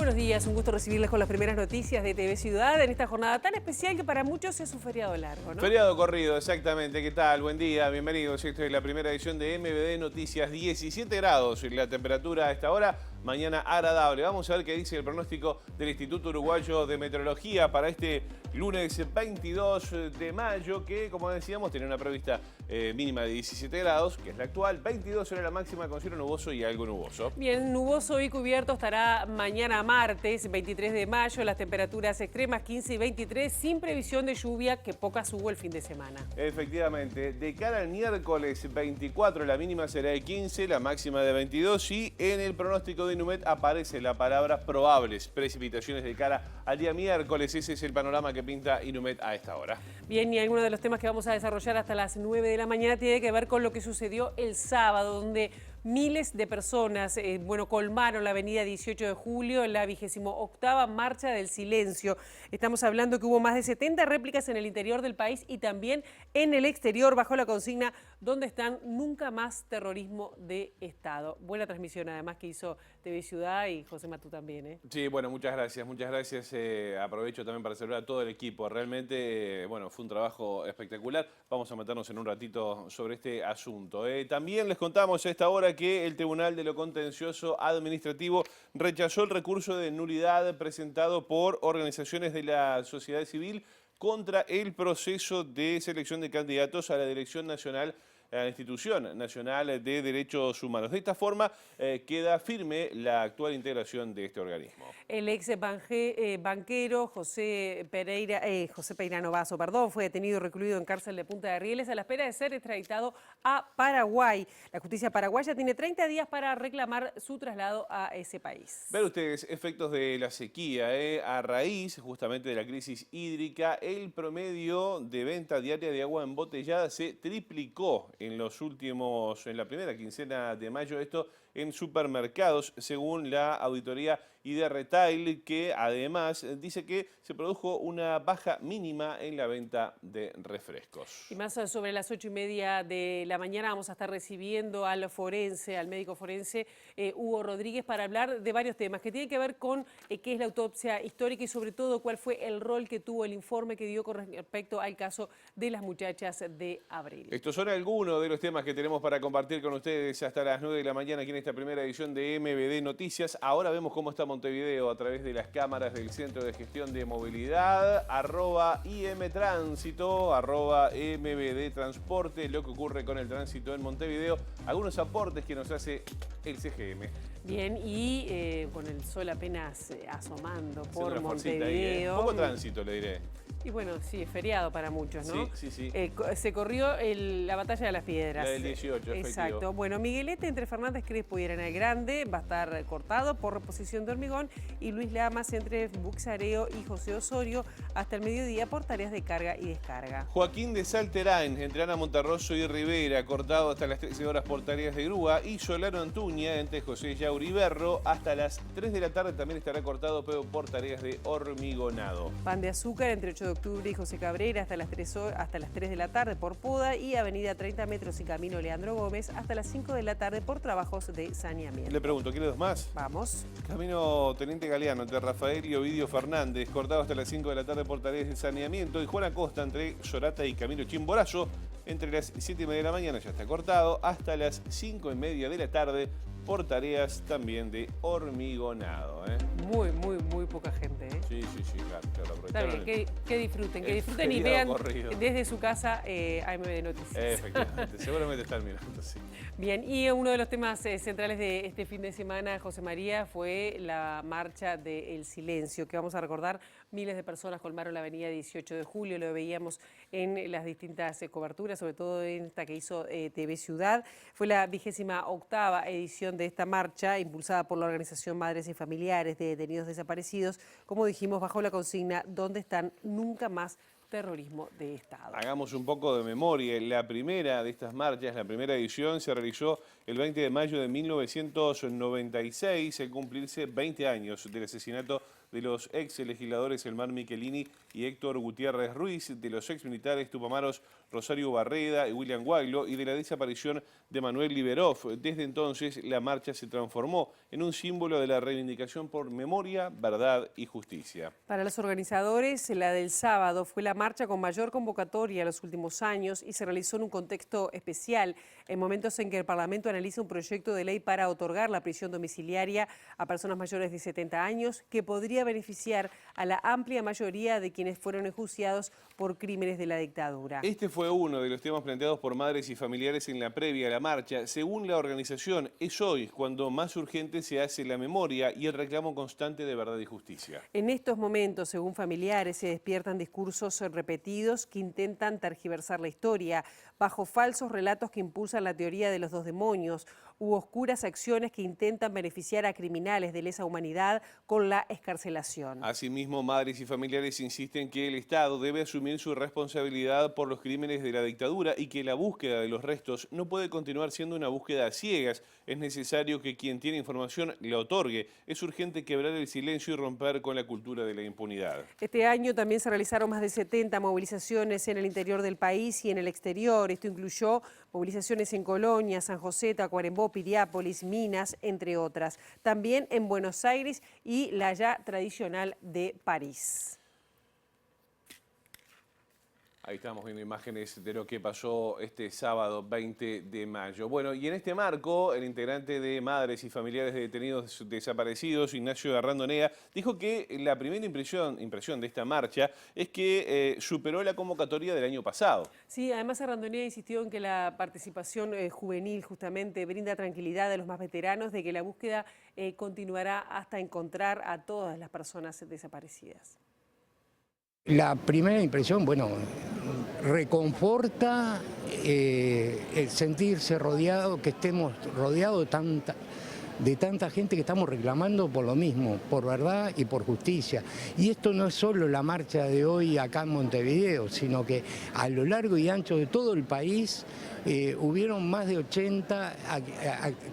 buenos días, un gusto recibirles con las primeras noticias de TV Ciudad en esta jornada tan especial que para muchos es un feriado largo, ¿no? Feriado corrido, exactamente. ¿Qué tal? Buen día, bienvenidos. Esta es la primera edición de MBD Noticias. 17 grados la temperatura a esta hora. Mañana agradable. Vamos a ver qué dice el pronóstico del Instituto Uruguayo de Meteorología para este lunes 22 de mayo, que, como decíamos, tiene una prevista mínima de 17 grados, que es la actual. 22 será la máxima con cielo nuboso y algo nuboso. Bien, nuboso y cubierto estará mañana martes, 23 de mayo. Las temperaturas extremas 15 y 23, sin previsión de lluvia, que pocas hubo el fin de semana. Efectivamente. De cara al miércoles 24, la mínima será de 15, la máxima de 22 y en el pronóstico de Inumet aparece la palabra probables precipitaciones de cara al día miércoles. Ese es el panorama que pinta Inumet a esta hora. Bien, y algunos de los temas que vamos a desarrollar hasta las 9 de la mañana tiene que ver con lo que sucedió el sábado, donde miles de personas, colmaron la avenida 18 de julio en la 28ª Marcha del Silencio. Estamos hablando que hubo más de 70 réplicas en el interior del país y también en el exterior, bajo la consigna ¿Dónde están? Nunca más terrorismo de Estado. Buena transmisión, además, que hizo TV Ciudad y José Matú también, ¿eh? Sí, bueno, muchas gracias, muchas gracias. Aprovecho también para saludar a todo el equipo. Realmente, bueno, fue un trabajo espectacular. Vamos a meternos en un ratito sobre este asunto. También les contamos a esta hora que el Tribunal de lo Contencioso Administrativo rechazó el recurso de nulidad presentado por organizaciones de la sociedad civil contra el proceso de selección de candidatos a la Dirección Nacional, a la Institución Nacional de Derechos Humanos. De esta forma queda firme la actual integración de este organismo. El ex banquero José Peirano Basso, fue detenido y recluido en cárcel de Punta de Rieles a la espera de ser extraditado a Paraguay. La justicia paraguaya tiene 30 días para reclamar su traslado a ese país. Ver ustedes efectos de la sequía. A raíz justamente de la crisis hídrica, el promedio de venta diaria de agua embotellada se triplicó en la primera quincena de mayo, esto en supermercados, según la auditoría ID Retail, que además dice que se produjo una baja mínima en la venta de refrescos. Y más sobre las 8:30 de la mañana vamos a estar recibiendo al médico forense Hugo Rodríguez, para hablar de varios temas que tienen que ver con qué es la autopsia histórica y sobre todo cuál fue el rol que tuvo el informe que dio con respecto al caso de las muchachas de Abril. Estos son algunos de los temas que tenemos para compartir con ustedes hasta las 9 de la mañana aquí en esta primera edición de MBD Noticias. Ahora vemos cómo está Montevideo a través de las cámaras del Centro de Gestión de Movilidad, @IMTránsito, @MBD Transporte, lo que ocurre con el tránsito en Montevideo, algunos aportes que nos hace el CGM. Bien, y con el sol apenas asomando por Ahí, Montevideo. Poco tránsito, le diré. Y bueno, sí, es feriado para muchos, ¿no? Sí. Se corrió la batalla de las piedras. La del 18, exacto. Efectivo. Bueno, Miguelete entre Fernández Crespo y Arenal Grande va a estar cortado por reposición de hormigón, y Luis Lamas entre Buxareo y José Osorio hasta el mediodía por tareas de carga y descarga. Joaquín de Salterain entre Ana Monterroso y Rivera, cortado hasta las 13 horas por tareas de grúa, y Solano Antuña entre José Yauriberro hasta las 3 de la tarde también estará cortado, pero por tareas de hormigonado. Pan de Azúcar entre 8 de octubre y José Cabrera hasta las 3 de la tarde por poda, y Avenida 30 Metros y Camino Leandro Gómez hasta las 5 de la tarde por trabajos de saneamiento. Le pregunto, ¿quiere dos más? Vamos. Camino Teniente Galeano entre Rafael y Ovidio Fernández, cortado hasta las 5 de la tarde por tareas de saneamiento, y Juan Acosta entre Sorata y Camilo Chimborazo entre las 7:30 de la mañana ya está cortado hasta las 5:30 de la tarde por tareas también de hormigonado. Muy poca gente, ¿eh? Sí, claro. Está bien, que disfruten y vean corrido desde su casa AMB Noticias. Efectivamente, seguramente están mirando, sí. Bien, y uno de los temas centrales de este fin de semana, José María, fue la marcha del silencio, que vamos a recordar, miles de personas colmaron la avenida 18 de julio, lo veíamos en las distintas coberturas, sobre todo en esta que hizo TV Ciudad. Fue la 28ª edición de esta marcha, impulsada por la organización Madres y Familiares de Detenidos Desaparecidos, como dijimos, bajo la consigna ¿Dónde están? Nunca más terrorismo de Estado. Hagamos un poco de memoria. La primera de estas marchas, la primera edición, se realizó el 20 de mayo de 1996, al cumplirse 20 años del asesinato de los ex legisladores Elmar Michelini y Héctor Gutiérrez Ruiz, de los ex militares tupamaros Rosario Barreda y William Guaglio y de la desaparición de Manuel Liberov. Desde entonces, la marcha se transformó en un símbolo de la reivindicación por memoria, verdad y justicia. Para los organizadores, la del sábado fue la marcha con mayor convocatoria en los últimos años y se realizó en un contexto especial, en momentos en que el Parlamento analiza un proyecto de ley para otorgar la prisión domiciliaria a personas mayores de 70 años, que podría beneficiar a la amplia mayoría de quienes fueron enjuiciados por crímenes de la dictadura. Este fue uno de los temas planteados por madres y familiares en la previa a la marcha. Según la organización, es hoy cuando más urgente se hace la memoria y el reclamo constante de verdad y justicia. En estos momentos, según familiares, se despiertan discursos repetidos que intentan tergiversar la historia, bajo falsos relatos que impulsan la teoría de los dos demonios, u oscuras acciones que intentan beneficiar a criminales de lesa humanidad con la excarcelación. Asimismo, madres y familiares insisten que el Estado debe asumir su responsabilidad por los crímenes de la dictadura y que la búsqueda de los restos no puede continuar siendo una búsqueda a ciegas. Es necesario que quien tiene información la otorgue. Es urgente quebrar el silencio y romper con la cultura de la impunidad. Este año también se realizaron más de 70 movilizaciones en el interior del país y en el exterior. Esto incluyó movilizaciones en Colonia, San José, Tacuarembó, Piriápolis, Minas, entre otras. También en Buenos Aires y la ya tradicional de París. Ahí estamos viendo imágenes de lo que pasó este sábado 20 de mayo. Bueno, y en este marco, el integrante de Madres y Familiares de Detenidos Desaparecidos, Ignacio Arrandonea, dijo que la primera impresión de esta marcha es que superó la convocatoria del año pasado. Sí, además Arrandonea insistió en que la participación juvenil justamente brinda tranquilidad a los más veteranos de que la búsqueda continuará hasta encontrar a todas las personas desaparecidas. La primera impresión, bueno, reconforta el sentirse rodeado, que estemos rodeados de tanta gente que estamos reclamando por lo mismo, por verdad y por justicia. Y esto no es solo la marcha de hoy acá en Montevideo, sino que a lo largo y ancho de todo el país hubieron más de 80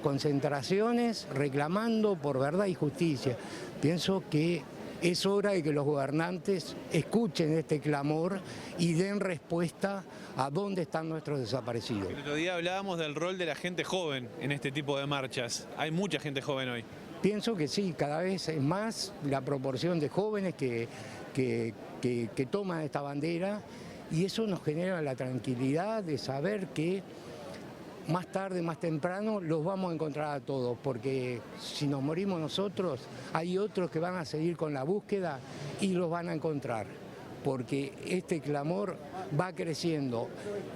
concentraciones reclamando por verdad y justicia. Pienso que es hora de que los gobernantes escuchen este clamor y den respuesta a dónde están nuestros desaparecidos. El otro día hablábamos del rol de la gente joven en este tipo de marchas. Hay mucha gente joven hoy. Pienso que sí, cada vez es más la proporción de jóvenes que toman esta bandera y eso nos genera la tranquilidad de saber que más tarde, más temprano, los vamos a encontrar a todos, porque si nos morimos nosotros, hay otros que van a seguir con la búsqueda y los van a encontrar, porque este clamor va creciendo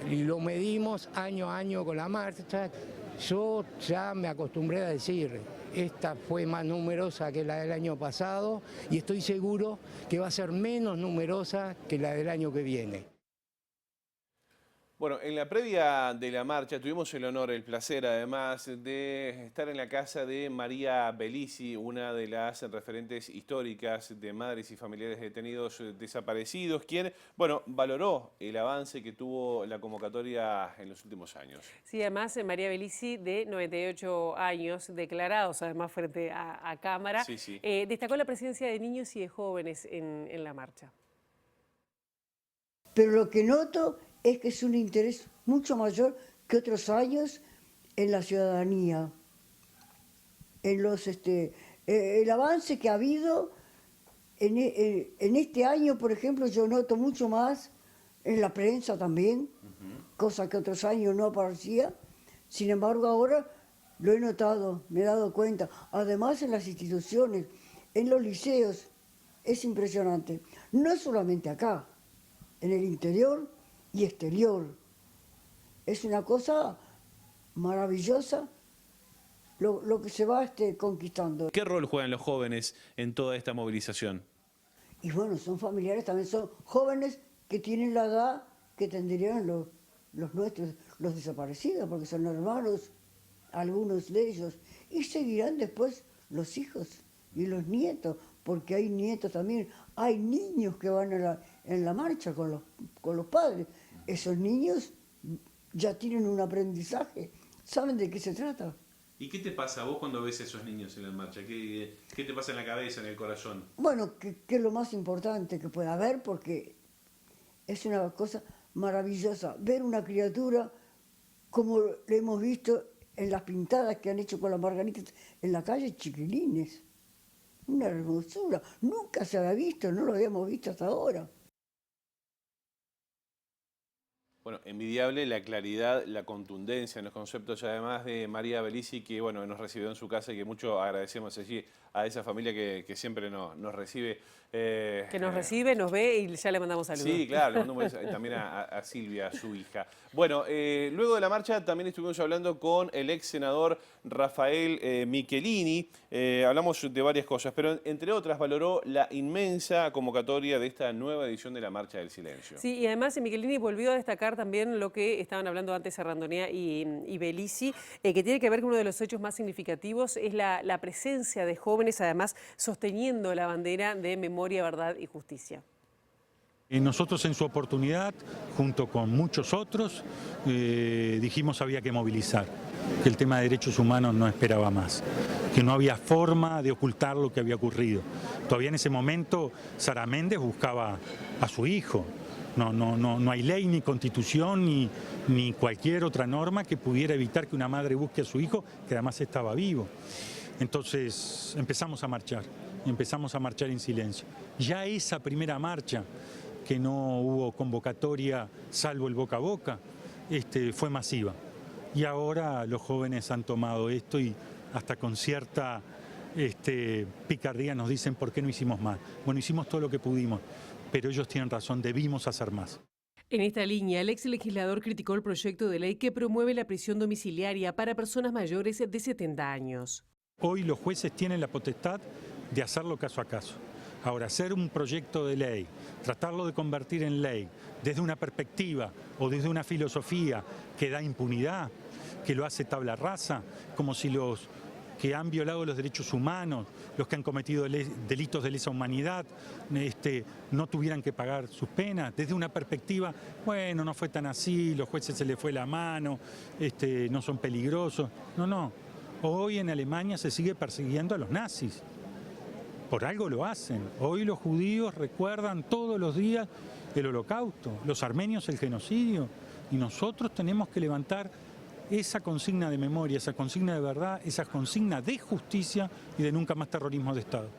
y lo medimos año a año con la marcha. Yo ya me acostumbré a decir, esta fue más numerosa que la del año pasado y estoy seguro que va a ser menos numerosa que la del año que viene. Bueno, en la previa de la marcha tuvimos el honor, el placer además de estar en la casa de María Bellisi, una de las referentes históricas de madres y familiares de detenidos desaparecidos, quien, bueno, valoró el avance que tuvo la convocatoria en los últimos años. Sí, además María Bellisi, de 98 años, declarados además frente a cámara, Sí, sí. Destacó la presencia de niños y de jóvenes en la marcha. Pero lo que noto es que es un interés mucho mayor que otros años en la ciudadanía. En el avance que ha habido en este año, por ejemplo, yo noto mucho más en la prensa también, cosa que otros años no aparecía. Sin embargo, ahora lo he notado, me he dado cuenta. Además, en las instituciones, en los liceos, es impresionante. No solamente acá, en el interior y exterior. Es una cosa maravillosa lo que se va conquistando. ¿Qué rol juegan los jóvenes en toda esta movilización? Y bueno, son familiares, también son jóvenes que tienen la edad que tendrían los nuestros, los desaparecidos, porque son hermanos, algunos de ellos, y seguirán después los hijos y los nietos, porque hay nietos también, hay niños que van en la marcha con los padres. Esos niños ya tienen un aprendizaje, saben de qué se trata. ¿Y qué te pasa a vos cuando ves a esos niños en la marcha? ¿Qué te pasa en la cabeza, en el corazón? Bueno, que es lo más importante que pueda haber, porque es una cosa maravillosa ver una criatura como le hemos visto en las pintadas que han hecho con las margaritas en la calle, chiquilines. Una hermosura. Nunca se había visto, no lo habíamos visto hasta ahora. Bueno, envidiable la claridad, la contundencia en los conceptos, y además de María Bellisi, que bueno, nos recibió en su casa y que mucho agradecemos allí a esa familia que siempre nos recibe. Que nos recibe, nos ve y ya le mandamos saludos. Sí, claro, le mandamos también a Silvia, a su hija. Bueno, luego de la marcha también estuvimos hablando con el ex senador Rafael Michelini. Hablamos de varias cosas, pero entre otras valoró la inmensa convocatoria de esta nueva edición de la Marcha del Silencio. Sí, y además Michelini volvió a destacar también lo que estaban hablando antes Randonea y Bellisi, que tiene que ver con uno de los hechos más significativos, es la presencia de jóvenes, además sosteniendo la bandera de memoria, verdad y justicia. Nosotros en su oportunidad, junto con muchos otros, dijimos había que movilizar, que el tema de derechos humanos no esperaba más, que no había forma de ocultar lo que había ocurrido. Todavía en ese momento Sara Méndez buscaba a su hijo. No hay ley, ni constitución, ni cualquier otra norma que pudiera evitar que una madre busque a su hijo, que además estaba vivo. Entonces empezamos a marchar en silencio. Ya esa primera marcha, que no hubo convocatoria salvo el boca a boca, fue masiva. Y ahora los jóvenes han tomado esto y hasta con cierta picardía nos dicen por qué no hicimos más. Bueno, hicimos todo lo que pudimos, pero ellos tienen razón, debimos hacer más. En esta línea, el ex legislador criticó el proyecto de ley que promueve la prisión domiciliaria para personas mayores de 70 años. Hoy los jueces tienen la potestad de hacerlo caso a caso. Ahora, hacer un proyecto de ley, tratarlo de convertir en ley desde una perspectiva o desde una filosofía que da impunidad, que lo hace tabla rasa, como si los que han violado los derechos humanos, los que han cometido delitos de lesa humanidad, no tuvieran que pagar sus penas, desde una perspectiva, bueno, no fue tan así, los jueces se les fue la mano, no son peligrosos. No. Hoy en Alemania se sigue persiguiendo a los nazis. Por algo lo hacen. Hoy los judíos recuerdan todos los días el Holocausto, los armenios el genocidio, y nosotros tenemos que levantar esa consigna de memoria, esa consigna de verdad, esa consigna de justicia y de nunca más terrorismo de Estado.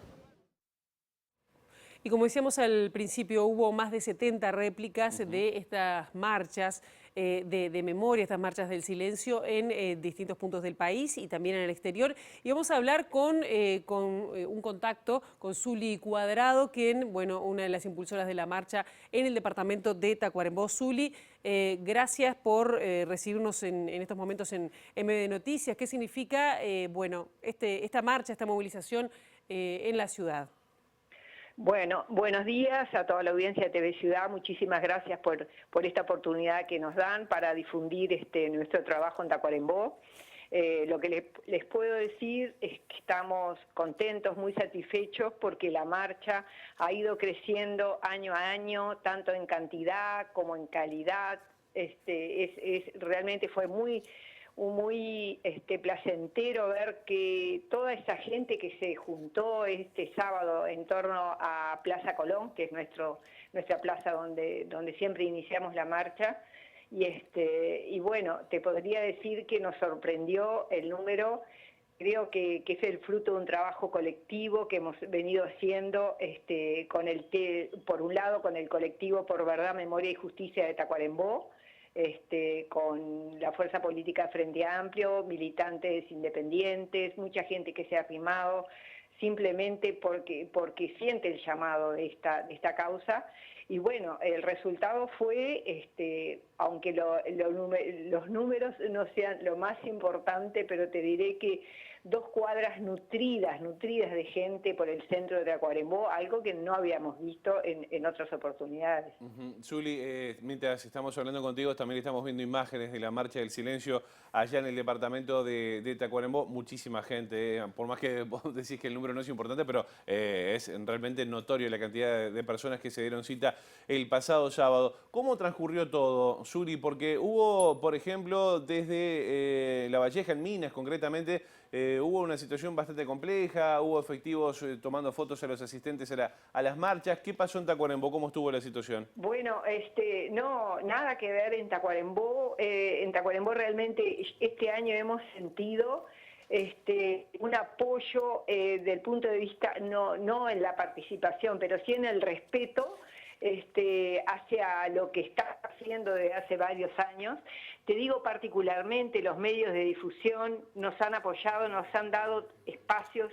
Y como decíamos al principio, hubo más de 70 réplicas de estas marchas de memoria, estas marchas del silencio en distintos puntos del país y también en el exterior. Y vamos a hablar con un contacto con Zuli Cuadrado, quien, bueno, una de las impulsoras de la marcha en el departamento de Tacuarembó. Zuli, gracias por recibirnos en estos momentos en MD Noticias. ¿Qué significa, bueno, esta marcha, esta movilización en la ciudad? Bueno, buenos días a toda la audiencia de TV Ciudad. Muchísimas gracias por esta oportunidad que nos dan para difundir nuestro trabajo en Tacuarembó. Lo que les puedo decir es que estamos contentos, muy satisfechos, porque la marcha ha ido creciendo año a año, tanto en cantidad como en calidad. Realmente fue muy placentero ver que toda esa gente que se juntó este sábado en torno a Plaza Colón, que es nuestra plaza donde siempre iniciamos la marcha, y bueno, te podría decir que nos sorprendió el número. Creo que es el fruto de un trabajo colectivo que hemos venido haciendo por un lado con el colectivo Por Verdad, Memoria y Justicia de Tacuarembó, con la fuerza política Frente Amplio, militantes independientes, mucha gente que se ha arrimado simplemente porque siente el llamado de esta causa. Y bueno, el resultado fue, aunque los números no sean lo más importante, pero te diré que 2 cuadras nutridas de gente por el centro de Tacuarembó, algo que no habíamos visto en otras oportunidades. Zuli, mientras estamos hablando contigo, también estamos viendo imágenes de la Marcha del Silencio allá en el departamento de Tacuarembó. Muchísima gente, por más que vos decís que el número no es importante, pero es realmente notorio la cantidad de personas que se dieron cita el pasado sábado. ¿Cómo transcurrió todo, Zuli? Porque hubo, por ejemplo, desde La Valleja, en Minas concretamente, hubo una situación bastante compleja, hubo efectivos tomando fotos a los asistentes a las marchas. ¿Qué pasó en Tacuarembó? ¿Cómo estuvo la situación? Bueno, no, nada que ver en Tacuarembó. En Tacuarembó realmente este año hemos sentido un apoyo del punto de vista, no en la participación, pero sí en el respeto hacia lo que está haciendo desde hace varios años. Te digo particularmente, los medios de difusión nos han apoyado, nos han dado espacios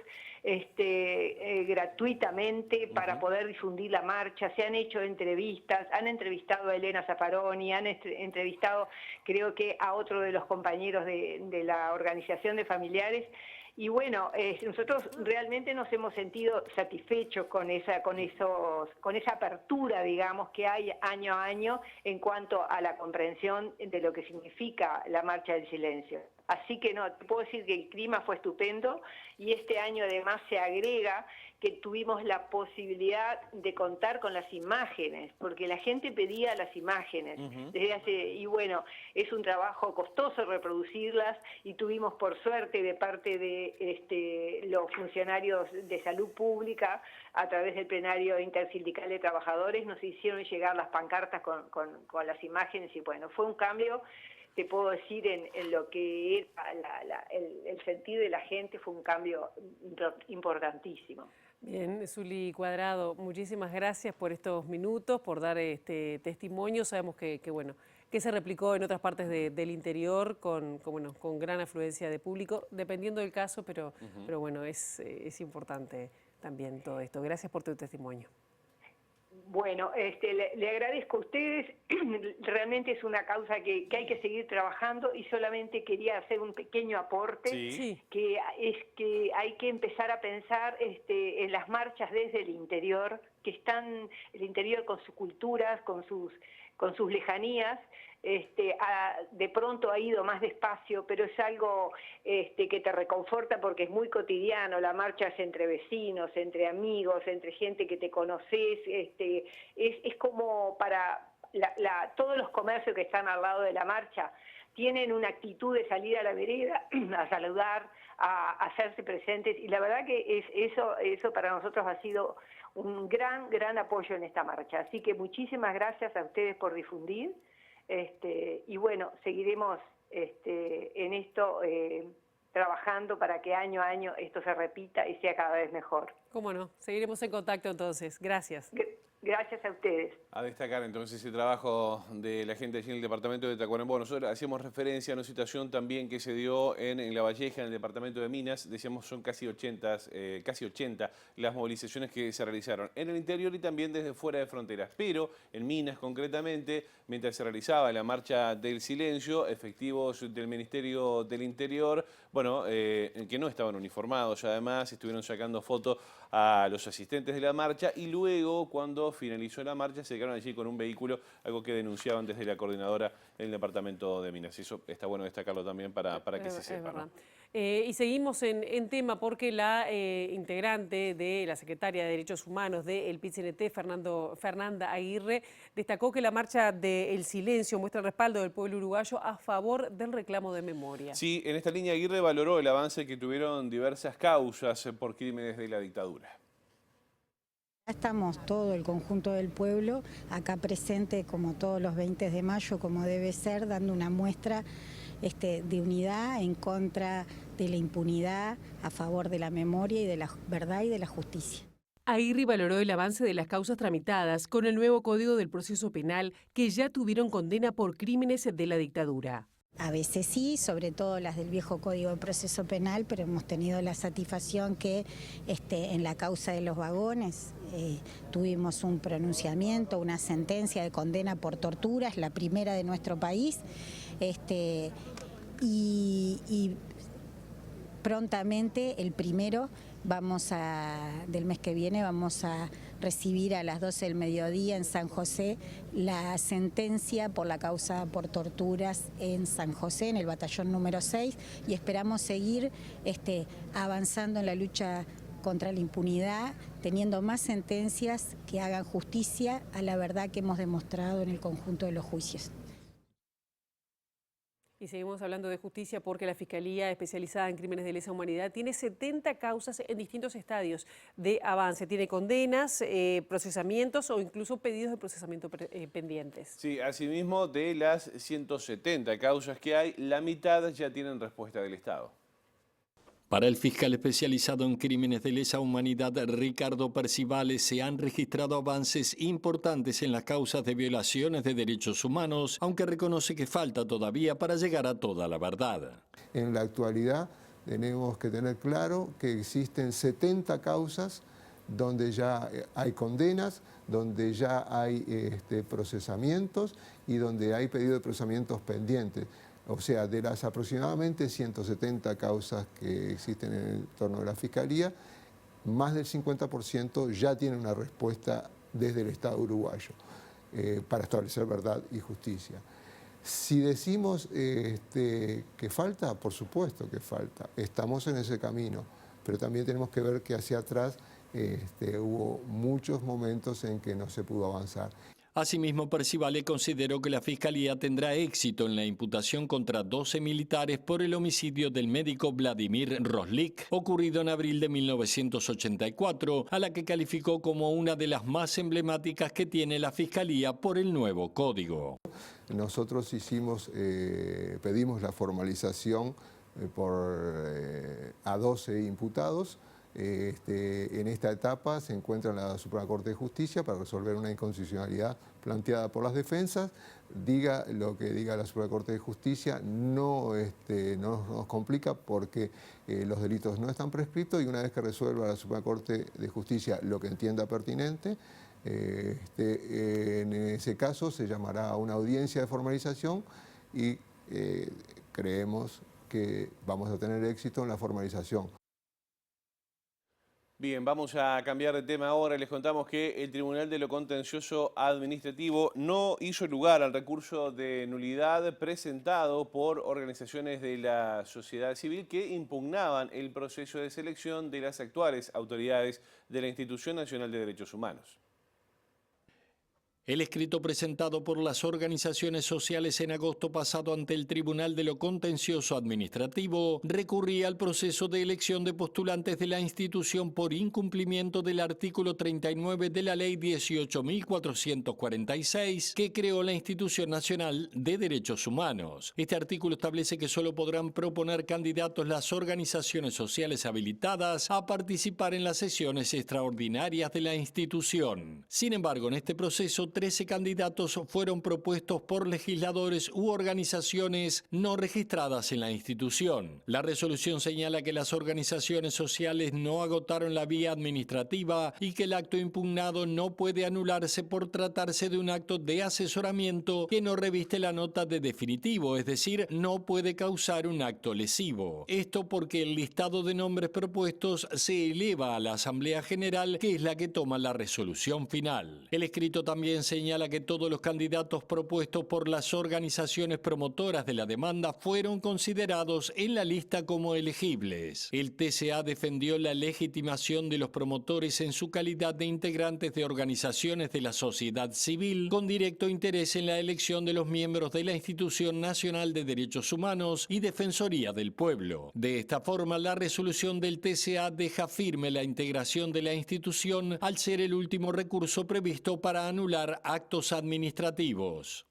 gratuitamente para poder difundir la marcha. Se han hecho entrevistas, han entrevistado a Elena Zaffaroni, han entrevistado creo que a otro de los compañeros de la organización de familiares. Y bueno, nosotros realmente nos hemos sentido satisfechos con esa apertura, digamos, que hay año a año en cuanto a la comprensión de lo que significa la Marcha del Silencio. Así que no, te puedo decir que el clima fue estupendo y este año además se agrega que tuvimos la posibilidad de contar con las imágenes, porque la gente pedía las imágenes y bueno, es un trabajo costoso reproducirlas y tuvimos por suerte de parte de los funcionarios de salud pública a través del plenario intersindical de trabajadores nos hicieron llegar las pancartas con las imágenes y bueno, fue un cambio. Te puedo decir en lo que era el sentir de la gente fue un cambio importantísimo. Bien, Zuli Cuadrado, muchísimas gracias por estos minutos, por dar este testimonio. Sabemos que se replicó en otras partes del interior con gran afluencia de público, dependiendo del caso, pero bueno, es importante también todo esto. Gracias por tu testimonio. Bueno, le agradezco a ustedes, realmente es una causa que hay que seguir trabajando y solamente quería hacer un pequeño aporte, que es que hay que empezar a pensar en las marchas desde el interior, que están el interior con sus culturas, con sus lejanías, de pronto ha ido más despacio, pero es algo que te reconforta porque es muy cotidiano. La marcha es entre vecinos, entre amigos, entre gente que te conoces, es como para todos los comercios que están al lado de la marcha tienen una actitud de salir a la vereda, a saludar, a hacerse presentes, y la verdad que eso para nosotros ha sido un gran apoyo en esta marcha. Así que muchísimas gracias a ustedes por difundir, y bueno, seguiremos en esto trabajando para que año a año esto se repita y sea cada vez mejor. Cómo no, seguiremos en contacto entonces. Gracias. Gracias a ustedes. A destacar entonces el trabajo de la gente allí en el departamento de Tacuarembó. Nosotros hacíamos referencia a una situación también que se dio en La Valleja, en el departamento de Minas. Decíamos son casi 80 las movilizaciones que se realizaron en el interior y también desde fuera de fronteras. Pero en Minas concretamente, mientras se realizaba la Marcha del Silencio, efectivos del Ministerio del Interior, que no estaban uniformados, además estuvieron sacando fotos a los asistentes de la marcha y luego cuando finalizó la marcha se quedaron allí con un vehículo, algo que denunciaban desde la coordinadora en el departamento de Minas. Eso está bueno destacarlo también para que se sepa, ¿no? Y seguimos en tema porque la integrante de la Secretaria de Derechos Humanos del PIT-CNT, Fernanda Aguirre, destacó que la marcha del silencio muestra el respaldo del pueblo uruguayo a favor del reclamo de memoria. Sí, en esta línea Aguirre valoró el avance que tuvieron diversas causas por crímenes de la dictadura. Estamos todo el conjunto del pueblo acá presente como todos los 20 de mayo, como debe ser, dando una muestra de unidad en contra de la impunidad, a favor de la memoria y de la verdad y de la justicia. Aguirre valoró el avance de las causas tramitadas con el nuevo Código del Proceso Penal que ya tuvieron condena por crímenes de la dictadura. A veces sí, sobre todo las del viejo Código de Proceso Penal, pero hemos tenido la satisfacción que en la causa de los vagones tuvimos un pronunciamiento, una sentencia de condena por torturas, la primera de nuestro país, y prontamente, el 1 del mes que viene, vamos a recibir a las 12 del mediodía en San José la sentencia por la causa por torturas en San José, en el batallón número 6, y esperamos seguir avanzando en la lucha contra la impunidad, teniendo más sentencias que hagan justicia a la verdad que hemos demostrado en el conjunto de los juicios. Y seguimos hablando de justicia porque la Fiscalía Especializada en Crímenes de Lesa Humanidad tiene 70 causas en distintos estadios de avance. Tiene condenas, procesamientos o incluso pedidos de procesamiento pendientes. Sí, asimismo, de las 170 causas que hay, la mitad ya tienen respuesta del Estado. Para el fiscal especializado en crímenes de lesa humanidad, Ricardo Percivale, se han registrado avances importantes en las causas de violaciones de derechos humanos, aunque reconoce que falta todavía para llegar a toda la verdad. En la actualidad tenemos que tener claro que existen 70 causas donde ya hay condenas, donde ya hay procesamientos y donde hay pedido de procesamientos pendientes. O sea, de las aproximadamente 170 causas que existen en el entorno de la Fiscalía, más del 50% ya tiene una respuesta desde el Estado uruguayo para establecer verdad y justicia. Si decimos que falta, por supuesto que falta. Estamos en ese camino, pero también tenemos que ver que hacia atrás hubo muchos momentos en que no se pudo avanzar. Asimismo, Percivale consideró que la Fiscalía tendrá éxito en la imputación contra 12 militares por el homicidio del médico Vladimir Roslik, ocurrido en abril de 1984, a la que calificó como una de las más emblemáticas que tiene la Fiscalía por el nuevo código. Nosotros pedimos la formalización a 12 imputados. En esta etapa se encuentra la Suprema Corte de Justicia para resolver una inconstitucionalidad planteada por las defensas. Diga lo que diga la Suprema Corte de Justicia, no nos complica porque los delitos no están prescritos, y una vez que resuelva la Suprema Corte de Justicia lo que entienda pertinente, en ese caso se llamará a una audiencia de formalización y creemos que vamos a tener éxito en la formalización. Bien, vamos a cambiar de tema ahora. Les contamos que el Tribunal de lo Contencioso Administrativo no hizo lugar al recurso de nulidad presentado por organizaciones de la sociedad civil que impugnaban el proceso de selección de las actuales autoridades de la Institución Nacional de Derechos Humanos. El escrito presentado por las organizaciones sociales en agosto pasado ante el Tribunal de lo Contencioso Administrativo recurría al proceso de elección de postulantes de la institución por incumplimiento del artículo 39 de la Ley 18.446 que creó la Institución Nacional de Derechos Humanos. Este artículo establece que solo podrán proponer candidatos las organizaciones sociales habilitadas a participar en las sesiones extraordinarias de la institución. Sin embargo, en este proceso, 13 candidatos fueron propuestos por legisladores u organizaciones no registradas en la institución. La resolución señala que las organizaciones sociales no agotaron la vía administrativa y que el acto impugnado no puede anularse por tratarse de un acto de asesoramiento que no reviste la nota de definitivo, es decir, no puede causar un acto lesivo. Esto porque el listado de nombres propuestos se eleva a la Asamblea General, que es la que toma la resolución final. El escrito también señala que todos los candidatos propuestos por las organizaciones promotoras de la demanda fueron considerados en la lista como elegibles. El TCA defendió la legitimación de los promotores en su calidad de integrantes de organizaciones de la sociedad civil con directo interés en la elección de los miembros de la Institución Nacional de Derechos Humanos y Defensoría del Pueblo. De esta forma, la resolución del TCA deja firme la integración de la institución al ser el último recurso previsto para anular actos administrativos.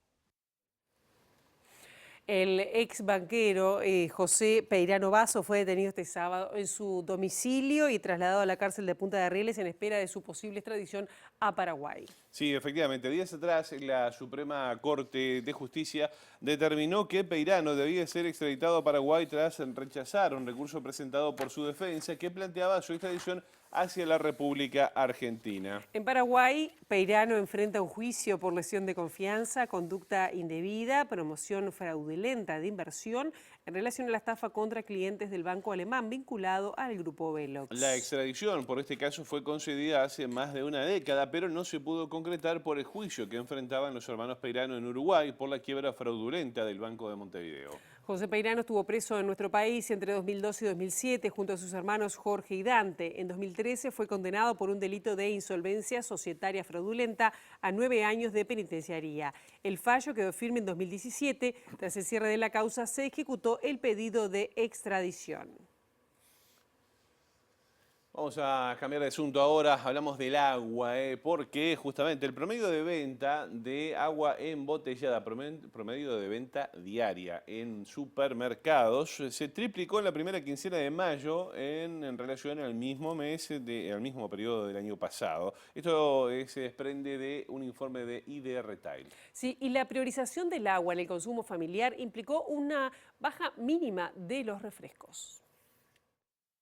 El ex banquero José Peirano Basso fue detenido este sábado en su domicilio y trasladado a la cárcel de Punta de Rieles en espera de su posible extradición a Paraguay. Sí, efectivamente. Días atrás, la Suprema Corte de Justicia determinó que Peirano debía ser extraditado a Paraguay tras rechazar un recurso presentado por su defensa que planteaba su extradición hacia la República Argentina. En Paraguay, Peirano enfrenta un juicio por lesión de confianza, conducta indebida, promoción fraudulenta de inversión en relación a la estafa contra clientes del banco alemán vinculado al grupo Velox. La extradición por este caso fue concedida hace más de una década, pero no se pudo concretar por el juicio que enfrentaban los hermanos Peirano en Uruguay por la quiebra fraudulenta del Banco de Montevideo. José Peirano estuvo preso en nuestro país entre 2012 y 2007 junto a sus hermanos Jorge y Dante. En 2013 fue condenado por un delito de insolvencia societaria fraudulenta a 9 años de penitenciaría. El fallo quedó firme en 2017. Tras el cierre de la causa se ejecutó el pedido de extradición. Vamos a cambiar de asunto ahora, hablamos del agua, porque justamente el promedio de venta de agua embotellada, promedio de venta diaria en supermercados, se triplicó en la primera quincena de mayo en relación al mismo mes, al mismo periodo del año pasado. Esto se desprende de un informe de ID Retail. Sí, y la priorización del agua en el consumo familiar implicó una baja mínima de los refrescos.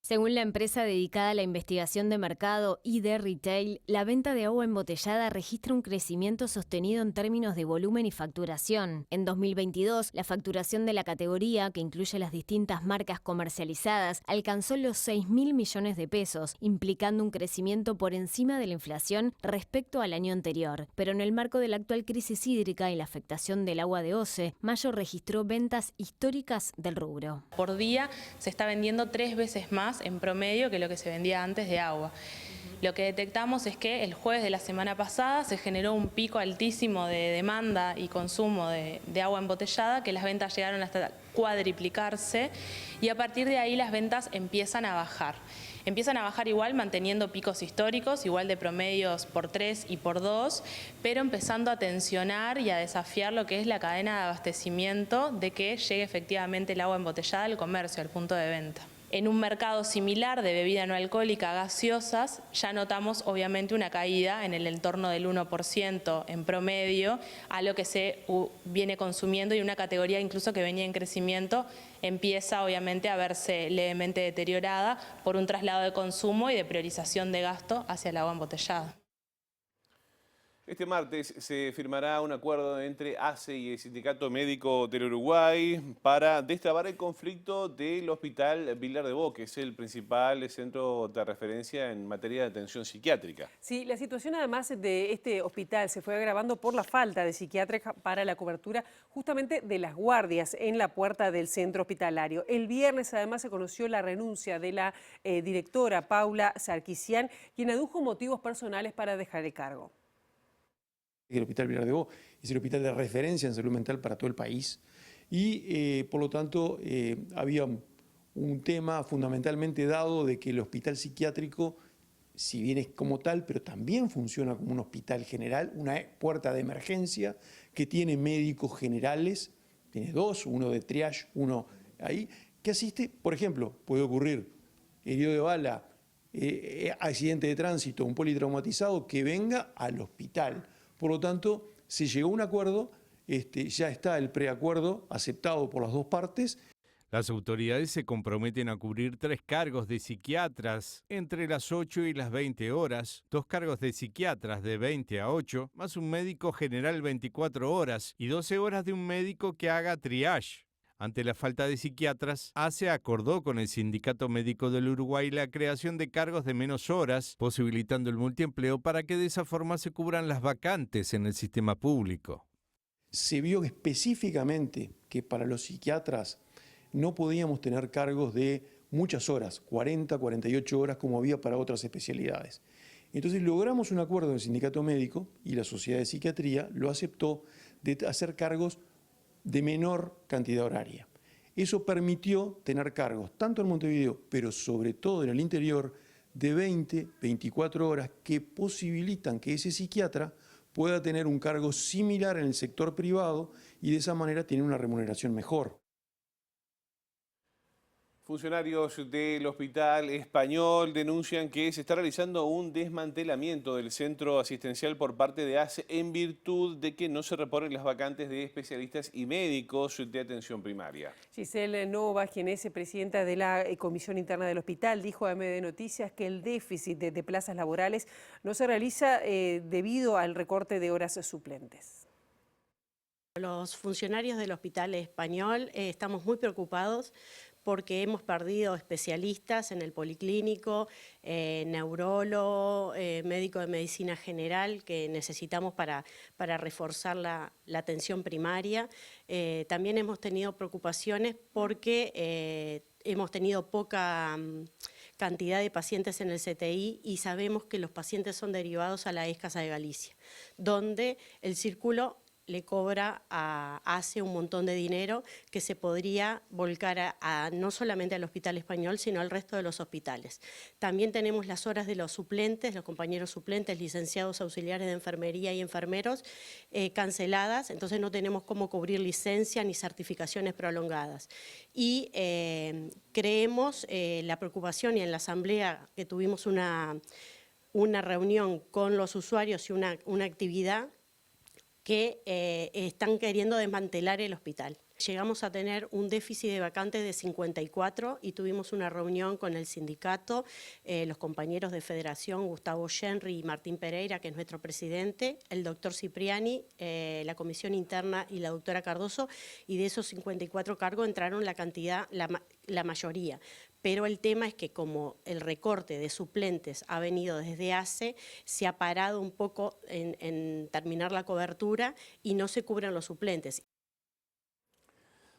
Según la empresa dedicada a la investigación de mercado ID Retail, la venta de agua embotellada registra un crecimiento sostenido en términos de volumen y facturación. En 2022, la facturación de la categoría, que incluye las distintas marcas comercializadas, alcanzó los 6.000 millones de pesos, implicando un crecimiento por encima de la inflación respecto al año anterior. Pero en el marco de la actual crisis hídrica y la afectación del agua de OCE, mayo registró ventas históricas del rubro. Por día se está vendiendo 3 veces más en promedio que lo que se vendía antes de agua. Lo que detectamos es que el jueves de la semana pasada se generó un pico altísimo de demanda y consumo de agua embotellada, que las ventas llegaron hasta cuadriplicarse y a partir de ahí las ventas empiezan a bajar. Empiezan a bajar igual manteniendo picos históricos, igual de promedios por 3 y por 2, pero empezando a tensionar y a desafiar lo que es la cadena de abastecimiento de que llegue efectivamente el agua embotellada al comercio, al punto de venta. En un mercado similar de bebida no alcohólica, gaseosas, ya notamos obviamente una caída en el entorno del 1% en promedio a lo que se viene consumiendo y una categoría incluso que venía en crecimiento empieza obviamente a verse levemente deteriorada por un traslado de consumo y de priorización de gasto hacia el agua embotellada. Este martes se firmará un acuerdo entre ACE y el Sindicato Médico del Uruguay para destrabar el conflicto del Hospital Vilar de Bo, que es el principal centro de referencia en materia de atención psiquiátrica. Sí, la situación además de este hospital se fue agravando por la falta de psiquiatras para la cobertura justamente de las guardias en la puerta del centro hospitalario. El viernes además se conoció la renuncia de la directora Paula Sarkisian, quien adujo motivos personales para dejar el cargo. El Hospital Vilar de Bo es el hospital de referencia en salud mental para todo el país y por lo tanto había un tema fundamentalmente dado de que el hospital psiquiátrico, si bien es como tal, pero también funciona como un hospital general, una puerta de emergencia que tiene médicos generales, tiene 2, uno de triage, uno ahí, que asiste, por ejemplo, puede ocurrir herido de bala, accidente de tránsito, un politraumatizado, que venga al hospital. Por lo tanto, se llegó a un acuerdo, ya está el preacuerdo aceptado por las dos partes. Las autoridades se comprometen a cubrir 3 cargos de psiquiatras entre las 8 y las 20 horas, 2 cargos de psiquiatras de 20 a 8, más un médico general 24 horas y 12 horas de un médico que haga triage. Ante la falta de psiquiatras, ACE acordó con el Sindicato Médico del Uruguay la creación de cargos de menos horas, posibilitando el multiempleo para que de esa forma se cubran las vacantes en el sistema público. Se vio específicamente que para los psiquiatras no podíamos tener cargos de muchas horas, 40, 48 horas como había para otras especialidades. Entonces logramos un acuerdo del Sindicato Médico y la Sociedad de Psiquiatría lo aceptó de hacer cargos de menor cantidad horaria. Eso permitió tener cargos, tanto en Montevideo, pero sobre todo en el interior, de 20, 24 horas, que posibilitan que ese psiquiatra pueda tener un cargo similar en el sector privado y de esa manera tener una remuneración mejor. Funcionarios del Hospital Español denuncian que se está realizando un desmantelamiento del centro asistencial por parte de ACE en virtud de que no se reponen las vacantes de especialistas y médicos de atención primaria. Giselle Nova, quien es presidenta de la Comisión Interna del Hospital, dijo a MD Noticias que el déficit de plazas laborales no se realiza debido al recorte de horas suplentes. Los funcionarios del Hospital Español estamos muy preocupados porque hemos perdido especialistas en el policlínico, neurólogo, médico de medicina general que necesitamos para reforzar la atención primaria. También hemos tenido preocupaciones porque hemos tenido poca cantidad de pacientes en el CTI y sabemos que los pacientes son derivados a la ES Casa de Galicia, donde el círculo le cobra a ACE un montón de dinero que se podría volcar no solamente al Hospital Español, sino al resto de los hospitales. También tenemos las horas de los suplentes, los compañeros suplentes, licenciados auxiliares de enfermería y enfermeros, canceladas, entonces no tenemos cómo cubrir licencia ni certificaciones prolongadas. Y creemos la preocupación, y en la asamblea que tuvimos una reunión con los usuarios y una actividad, que están queriendo desmantelar el hospital. Llegamos a tener un déficit de vacantes de 54 y tuvimos una reunión con el sindicato, los compañeros de Federación, Gustavo Schenry y Martín Pereira, que es nuestro presidente, el doctor Cipriani, la comisión interna y la doctora Cardoso, y de esos 54 cargos entraron la cantidad, la mayoría. Pero el tema es que como el recorte de suplentes ha venido desde ACE, se ha parado un poco en terminar la cobertura y no se cubren los suplentes.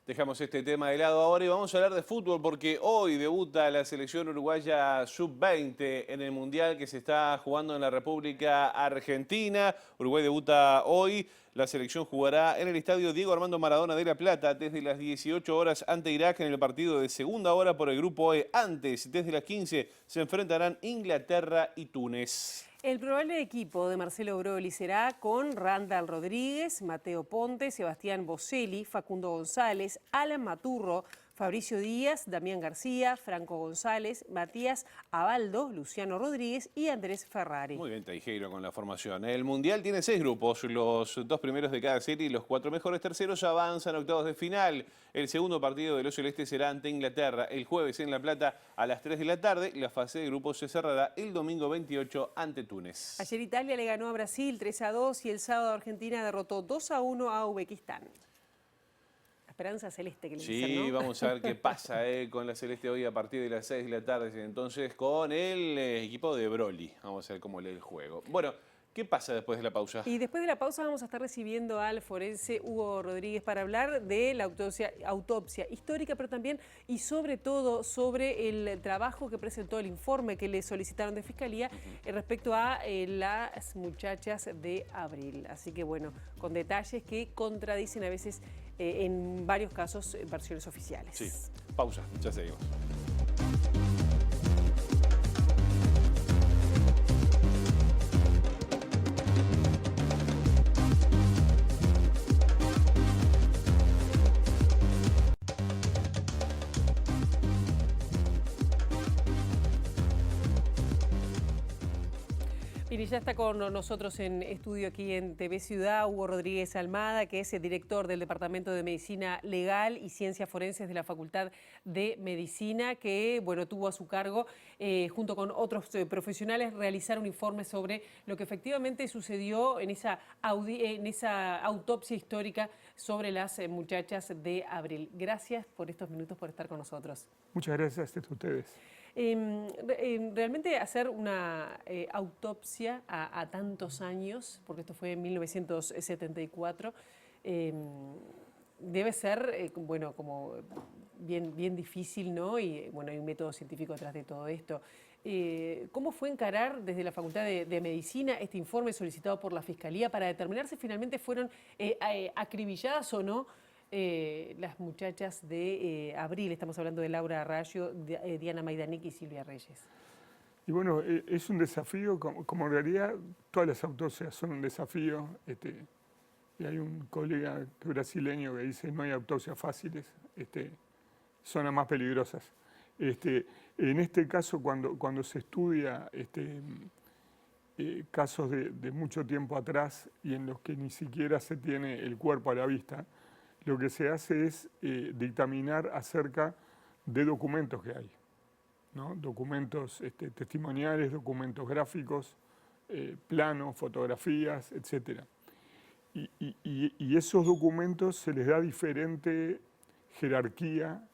Dejamos este tema de lado ahora y vamos a hablar de fútbol porque hoy debuta la selección uruguaya sub-20 en el Mundial que se está jugando en la República Argentina. Uruguay debuta hoy. La selección jugará en el estadio Diego Armando Maradona de La Plata desde las 18 horas ante Irak en el partido de segunda hora por el Grupo E. Antes, desde las 15, se enfrentarán Inglaterra y Túnez. El probable equipo de Marcelo Broly será con Randall Rodríguez, Mateo Ponte, Sebastián Boselli, Facundo González, Alan Maturro, Fabricio Díaz, Damián García, Franco González, Matías Abaldo, Luciano Rodríguez y Andrés Ferrari. Muy bien, Teijeiro con la formación. El Mundial tiene 6 grupos. Los 2 primeros de cada serie y los 4 mejores terceros avanzan a octavos de final. El segundo partido de los celestes será ante Inglaterra el jueves en La Plata a las 3 de la tarde. La fase de grupos se cerrará el domingo 28 ante Túnez. Ayer Italia le ganó a Brasil 3-2 y el sábado Argentina derrotó 2-1 a Uzbekistán. Esperanza celeste que le dicen, ¿no? Vamos a ver qué pasa con la celeste hoy a partir de las 6 de la tarde. Entonces con el equipo de Broly. Vamos a ver cómo lee el juego. Bueno, ¿qué pasa después de la pausa? Y después de la pausa vamos a estar recibiendo al forense Hugo Rodríguez para hablar de la autopsia histórica, pero también y sobre todo sobre el trabajo que presentó, el informe que le solicitaron de Fiscalía respecto a las muchachas de Abril. Así que bueno, con detalles que contradicen a veces en varios casos versiones oficiales. Sí, pausa, ya seguimos. Y ya está con nosotros en estudio aquí en TV Ciudad Hugo Rodríguez Almada, que es el director del Departamento de Medicina Legal y Ciencias Forenses de la Facultad de Medicina, que bueno, tuvo a su cargo, junto con otros profesionales, realizar un informe sobre lo que efectivamente sucedió en esa autopsia histórica sobre las muchachas de Abril. Gracias por estos minutos, por estar con nosotros. Muchas gracias a ustedes. Realmente hacer una autopsia a tantos años, porque esto fue en 1974, debe ser, bueno, como bien difícil, ¿no? Y bueno, hay un método científico detrás de todo esto. ¿Cómo fue encarar desde la Facultad de Medicina este informe solicitado por la Fiscalía para determinar si finalmente fueron acribilladas o no las muchachas de Abril? Estamos hablando de Laura Arrayo, Diana Maidanic y Silvia Reyes. Y bueno, es un desafío, como en realidad todas las autopsias son un desafío. Y hay un colega brasileño que dice no hay autopsias fáciles, son las más peligrosas. En este caso, cuando se estudia casos de mucho tiempo atrás y en los que ni siquiera se tiene el cuerpo a la vista, lo que se hace es dictaminar acerca de documentos que hay, ¿no? Documentos testimoniales, documentos gráficos, planos, fotografías, etc. y esos documentos se les da diferente jerarquía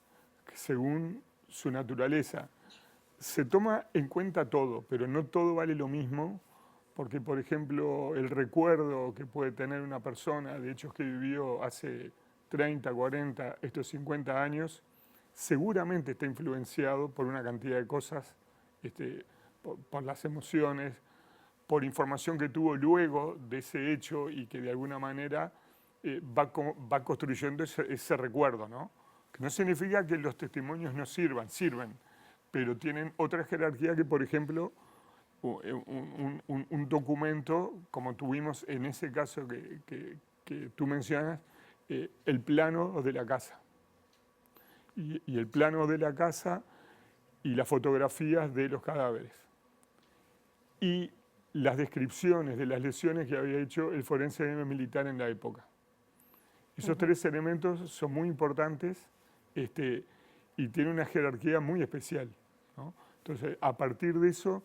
según su naturaleza. Se toma en cuenta todo, pero no todo vale lo mismo, porque, por ejemplo, el recuerdo que puede tener una persona de hechos que vivió hace 30, 40, estos 50 años, seguramente está influenciado por una cantidad de cosas, por las emociones, por información que tuvo luego de ese hecho y que de alguna manera va construyendo ese recuerdo, ¿no? Que no significa que los testimonios no sirven, pero tienen otra jerarquía que, por ejemplo, un documento, como tuvimos en ese caso que tú mencionas, el plano de la casa. Y el plano de la casa y las fotografías de los cadáveres. Y las descripciones de las lesiones que había hecho el forense militar en la época. Esos tres elementos son muy importantes y tienen una jerarquía muy especial, ¿no? Entonces, a partir de eso,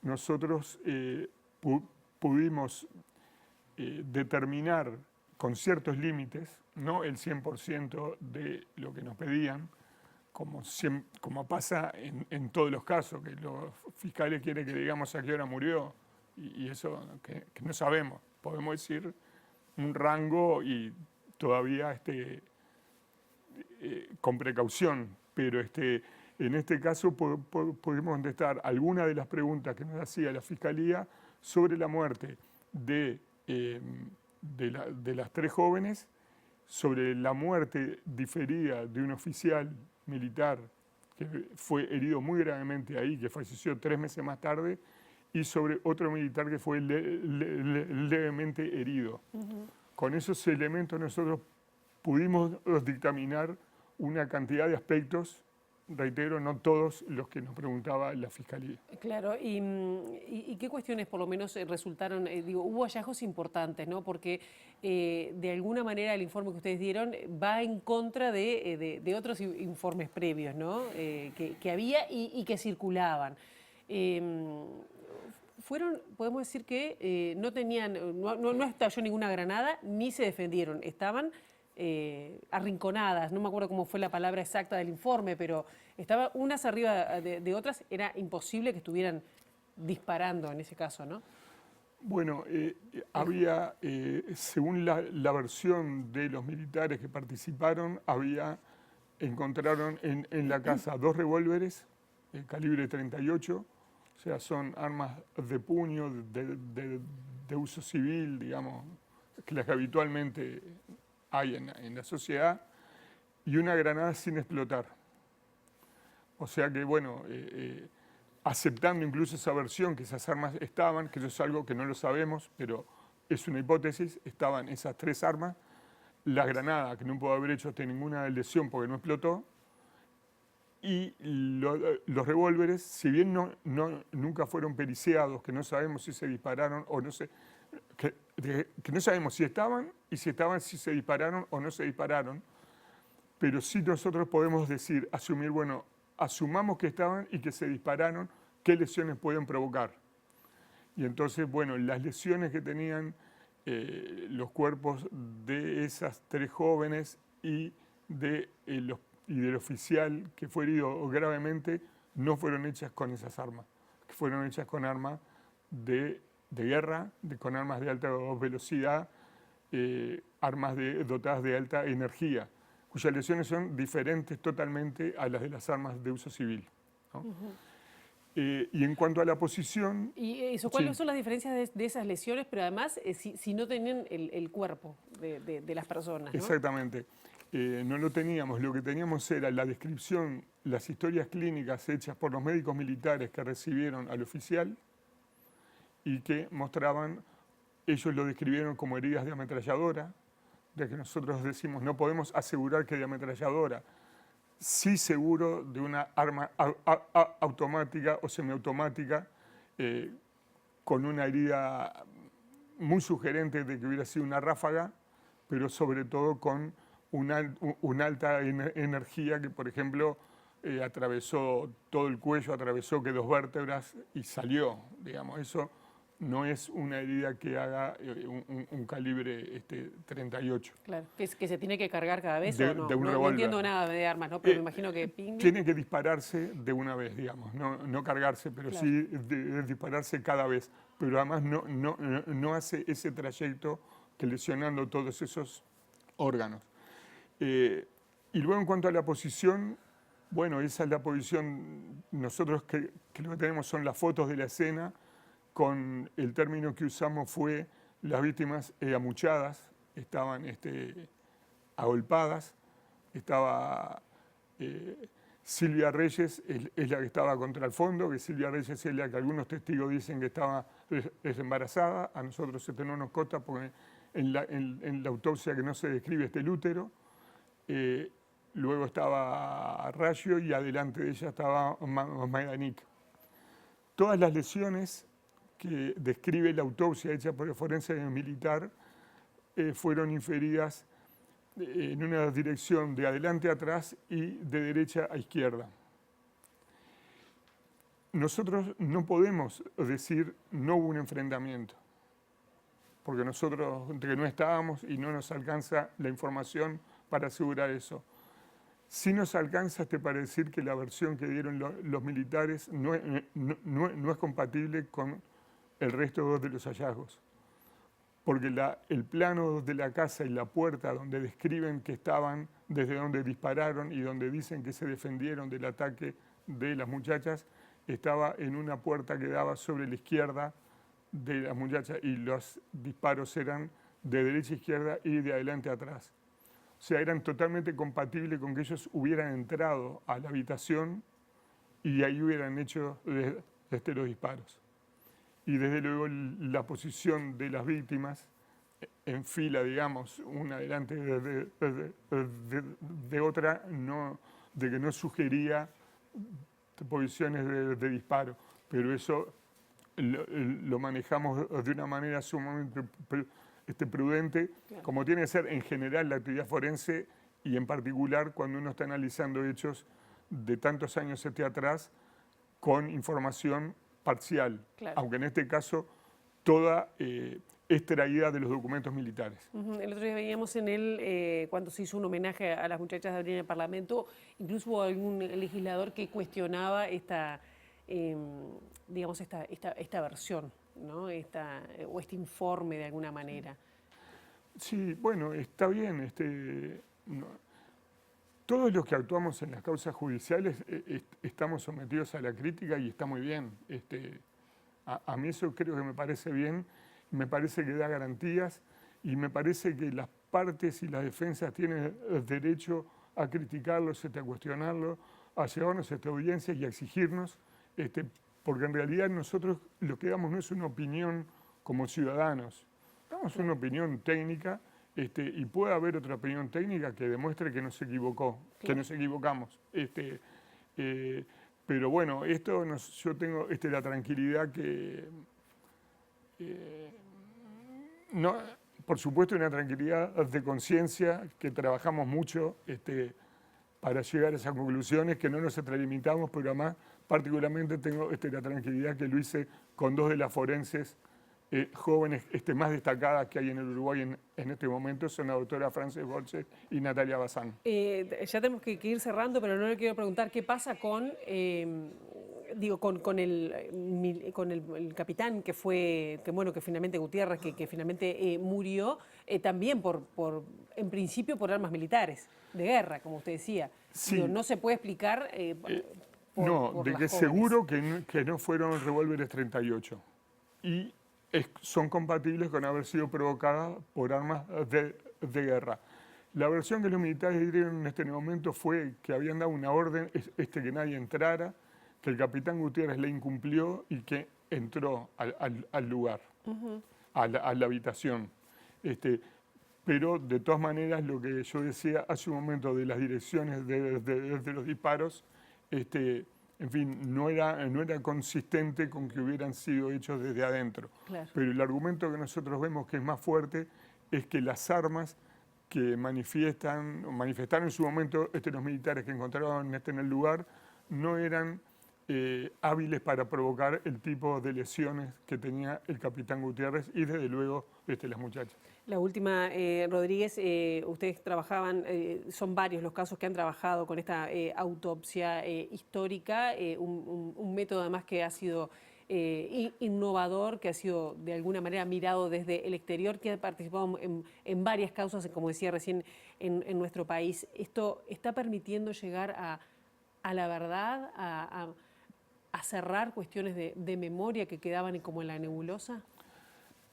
nosotros pudimos determinar con ciertos límites, no el 100% de lo que nos pedían, como pasa en todos los casos, que los fiscales quieren que digamos a qué hora murió, y eso que no sabemos. Podemos decir un rango y todavía con precaución, pero en este caso pudimos contestar algunas de las preguntas que nos hacía la Fiscalía sobre la muerte de las tres jóvenes, sobre la muerte diferida de un oficial militar que fue herido muy gravemente ahí, que falleció 3 meses más tarde, y sobre otro militar que fue levemente herido. Con esos elementos nosotros pudimos dictaminar una cantidad de aspectos, reitero, no todos los que nos preguntaba la Fiscalía. Claro, ¿y qué cuestiones por lo menos resultaron? Hubo hallazgos importantes, ¿no? Porque de alguna manera el informe que ustedes dieron va en contra de otros informes previos, ¿no? Que había y que circulaban. Podemos decir que no estalló ninguna granada ni se defendieron, estaban arrinconadas, no me acuerdo cómo fue la palabra exacta del informe, pero estaban unas arriba de otras, era imposible que estuvieran disparando en ese caso, ¿no? Bueno, había, según la versión de los militares que participaron, encontraron en la casa 2 revólveres, calibre 38, o sea, son armas de puño, de uso civil, digamos, que las que habitualmente hay en la sociedad, y una granada sin explotar. O sea que, bueno, aceptando incluso esa versión, que esas armas estaban, que eso es algo que no lo sabemos, pero es una hipótesis, estaban esas 3 armas, la granada, que no pudo haber hecho ninguna lesión porque no explotó, y los revólveres, si bien nunca fueron periciados, que no sabemos si se dispararon o no se... Que no sabemos si estaban y si se dispararon o no se dispararon, pero sí nosotros podemos asumir, bueno, asumamos que estaban y que se dispararon, ¿qué lesiones pueden provocar? Y entonces, bueno, las lesiones que tenían los cuerpos de esas 3 jóvenes y del oficial que fue herido gravemente no fueron hechas con esas armas, que fueron hechas con armas de guerra, con armas de alta velocidad, armas dotadas de alta energía, cuyas lesiones son diferentes totalmente a las de las armas de uso civil, ¿no? Y en cuanto a la posición... ¿Y eso, cuáles son las diferencias de esas lesiones, pero además si no tenían el cuerpo de las personas, ¿no? Exactamente. No lo teníamos, lo que teníamos era la descripción, las historias clínicas hechas por los médicos militares que recibieron al oficial y que mostraban, ellos lo describieron como heridas de ametralladora, de que nosotros decimos no podemos asegurar que de ametralladora, sí seguro de una arma automática o semiautomática con una herida muy sugerente de que hubiera sido una ráfaga, pero sobre todo con una alta energía que, por ejemplo, atravesó todo el cuello, atravesó que 2 vértebras y salió, digamos. Eso no es una herida que haga un calibre 38. Claro, que se tiene que cargar cada vez de, o no. De un No revólver. entiendo nada de armas, ¿no? Pero me imagino que ping. Tiene que dispararse de una vez, digamos, no cargarse, pero Claro. sí de dispararse cada vez. Pero además no hace ese trayecto que lesionando todos esos órganos. Y luego en cuanto a la posición, bueno, esa es la posición, nosotros que lo que tenemos son las fotos de la escena, con el término que usamos fue las víctimas amuchadas, estaban agolpadas, estaba Silvia Reyes, es la que estaba contra el fondo, que Silvia Reyes es la que algunos testigos dicen que estaba embarazada, a nosotros se no nos consta porque en la autopsia que no se describe el útero. Luego estaba Raggio y adelante de ella estaba Maidanik. Todas las lesiones que describe la autopsia hecha por el forense militar fueron inferidas en una dirección de adelante a atrás y de derecha a izquierda. Nosotros no podemos decir no hubo un enfrentamiento, porque nosotros que no estábamos y no nos alcanza la información para asegurar eso. Sí nos alcanza para decir que la versión que dieron los militares no es compatible con el resto de los hallazgos. Porque el plano de la casa y la puerta donde describen que estaban, desde donde dispararon y donde dicen que se defendieron del ataque de las muchachas, estaba en una puerta que daba sobre la izquierda de las muchachas y los disparos eran de derecha a izquierda y de adelante a atrás. O sea, eran totalmente compatibles con que ellos hubieran entrado a la habitación y ahí hubieran hecho los disparos. Y desde luego la posición de las víctimas en fila, digamos, una delante de otra, de que no sugería posiciones de disparo. Pero eso lo manejamos de una manera sumamente prudente, claro, como tiene que ser en general la actividad forense y en particular cuando uno está analizando hechos de tantos años atrás con información parcial, claro, aunque en este caso toda extraída de los documentos militares. El otro día veíamos en él, cuando se hizo un homenaje a las muchachas de abril en el Parlamento, incluso hubo algún legislador que cuestionaba esta versión, ¿no? o este informe de alguna manera. Sí, bueno, está bien. Todos los que actuamos en las causas judiciales estamos sometidos a la crítica y está muy bien. A mí eso creo que me parece bien, me parece que da garantías y me parece que las partes y las defensas tienen derecho a criticarlo, a cuestionarlo, a llevarnos a esta audiencia y a exigirnos, porque en realidad nosotros lo que damos no es una opinión como ciudadanos, damos una opinión técnica y puede haber otra opinión técnica que demuestre que nos equivocó, claro, que nos equivocamos. Pero bueno, yo tengo la tranquilidad que, no, por supuesto, una tranquilidad de conciencia, que trabajamos mucho para llegar a esas conclusiones, que no nos extralimitamos, pero además particularmente tengo la tranquilidad que lo hice con dos de las forenses jóvenes más destacadas que hay en el Uruguay en este momento, son la doctora Frances Borges y Natalia Bazán. Ya tenemos que ir cerrando, pero no le quiero preguntar qué pasa con el capitán que finalmente Gutiérrez, que finalmente murió, también en principio por armas militares de guerra, como usted decía. Sí. No se puede explicar por de que seguro que no fueron revólveres 38. Y son compatibles con haber sido provocadas por armas de guerra. La versión que los militares dieron en este momento fue que habían dado una orden que nadie entrara, que el capitán Gutiérrez la incumplió y que entró al lugar, a la habitación. Pero de todas maneras, lo que yo decía hace un momento de las direcciones de los disparos, en fin, no era consistente con que hubieran sido hechos desde adentro. Claro. Pero el argumento que nosotros vemos que es más fuerte es que las armas que manifestaron en su momento los militares que encontraron en el lugar no eran hábiles para provocar el tipo de lesiones que tenía el capitán Gutiérrez y desde luego las muchachas. La última, Rodríguez, ustedes trabajaban, son varios los casos que han trabajado con esta autopsia histórica, un método además que ha sido innovador, que ha sido de alguna manera mirado desde el exterior, que ha participado en varias causas, como decía recién, en nuestro país. ¿Esto está permitiendo llegar a la verdad, a cerrar cuestiones de memoria que quedaban como en la nebulosa?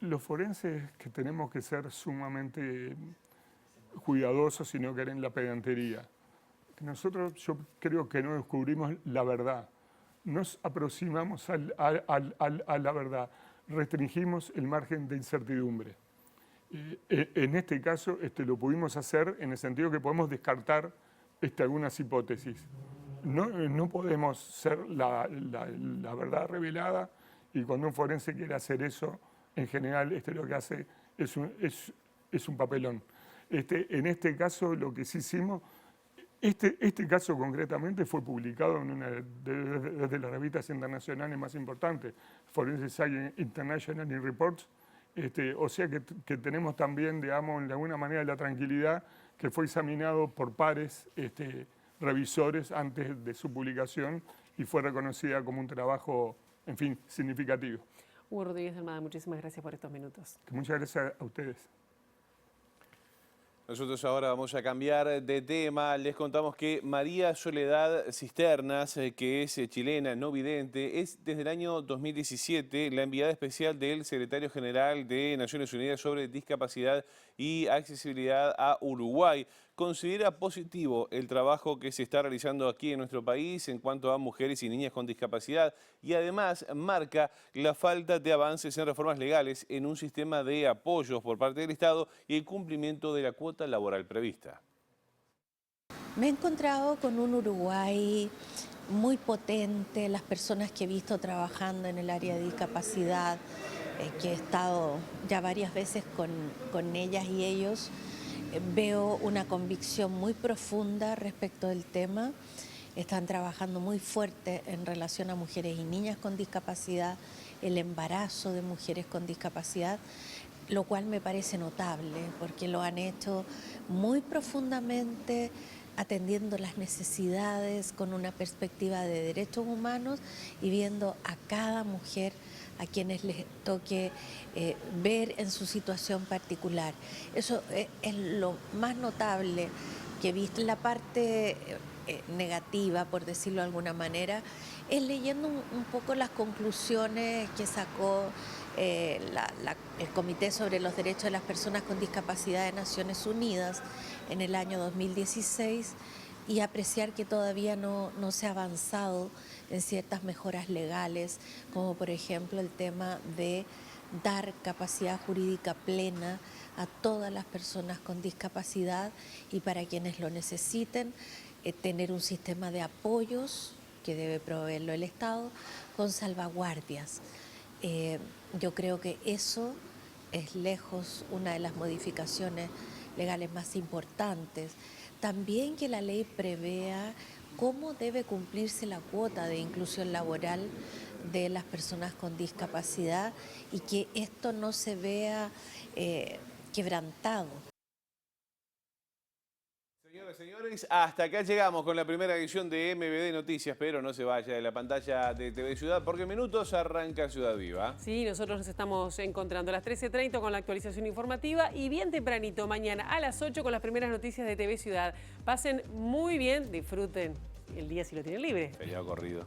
Los forenses que tenemos que ser sumamente cuidadosos y no caer en la pedantería. Nosotros, yo creo que no descubrimos la verdad. Nos aproximamos a la verdad. Restringimos el margen de incertidumbre. En este caso lo pudimos hacer en el sentido que podemos descartar algunas hipótesis. No podemos ser la verdad revelada, y cuando un forense quiere hacer eso, en general lo que hace es un papelón. En este caso lo que sí hicimos, este caso concretamente fue publicado en una de las revistas internacionales más importantes, Forensic Science International Reports, o sea que tenemos también, digamos, de alguna manera la tranquilidad que fue examinado por pares revisores antes de su publicación y fue reconocida como un trabajo, en fin, significativo. Hugo Rodríguez Almada, muchísimas gracias por estos minutos. Muchas gracias a ustedes. Nosotros ahora vamos a cambiar de tema. Les contamos que María Soledad Cisternas, que es chilena, no vidente, es desde el año 2017 la enviada especial del Secretario General de Naciones Unidas sobre Discapacidad y Accesibilidad a Uruguay. Considera positivo el trabajo que se está realizando aquí en nuestro país en cuanto a mujeres y niñas con discapacidad y además marca la falta de avances en reformas legales en un sistema de apoyos por parte del Estado y el cumplimiento de la cuota laboral prevista. Me he encontrado con un Uruguay muy potente, las personas que he visto trabajando en el área de discapacidad, que he estado ya varias veces con ellas y ellos, veo una convicción muy profunda respecto del tema. Están trabajando muy fuerte en relación a mujeres y niñas con discapacidad, el embarazo de mujeres con discapacidad, lo cual me parece notable porque lo han hecho muy profundamente, atendiendo las necesidades con una perspectiva de derechos humanos y viendo a cada mujer a quienes les toque ver en su situación particular. Eso es lo más notable que he visto. La parte negativa, por decirlo de alguna manera, es leyendo un poco las conclusiones que sacó el Comité sobre los Derechos de las Personas con Discapacidad de Naciones Unidas en el año 2016 y apreciar que todavía no se ha avanzado en ciertas mejoras legales, como por ejemplo el tema de dar capacidad jurídica plena a todas las personas con discapacidad y para quienes lo necesiten, tener un sistema de apoyos que debe proveerlo el Estado con salvaguardias. Yo creo que eso es lejos una de las modificaciones legales más importantes. También que la ley prevea cómo debe cumplirse la cuota de inclusión laboral de las personas con discapacidad y que esto no se vea quebrantado. Señoras y señores, hasta acá llegamos con la primera edición de MBD Noticias, pero no se vaya de la pantalla de TV Ciudad porque en minutos arranca Ciudad Viva. Sí, nosotros nos estamos encontrando a las 13:30 con la actualización informativa y bien tempranito mañana a las 8 con las primeras noticias de TV Ciudad. Pasen muy bien, disfruten el día si lo tienen libre. Feriado corrido.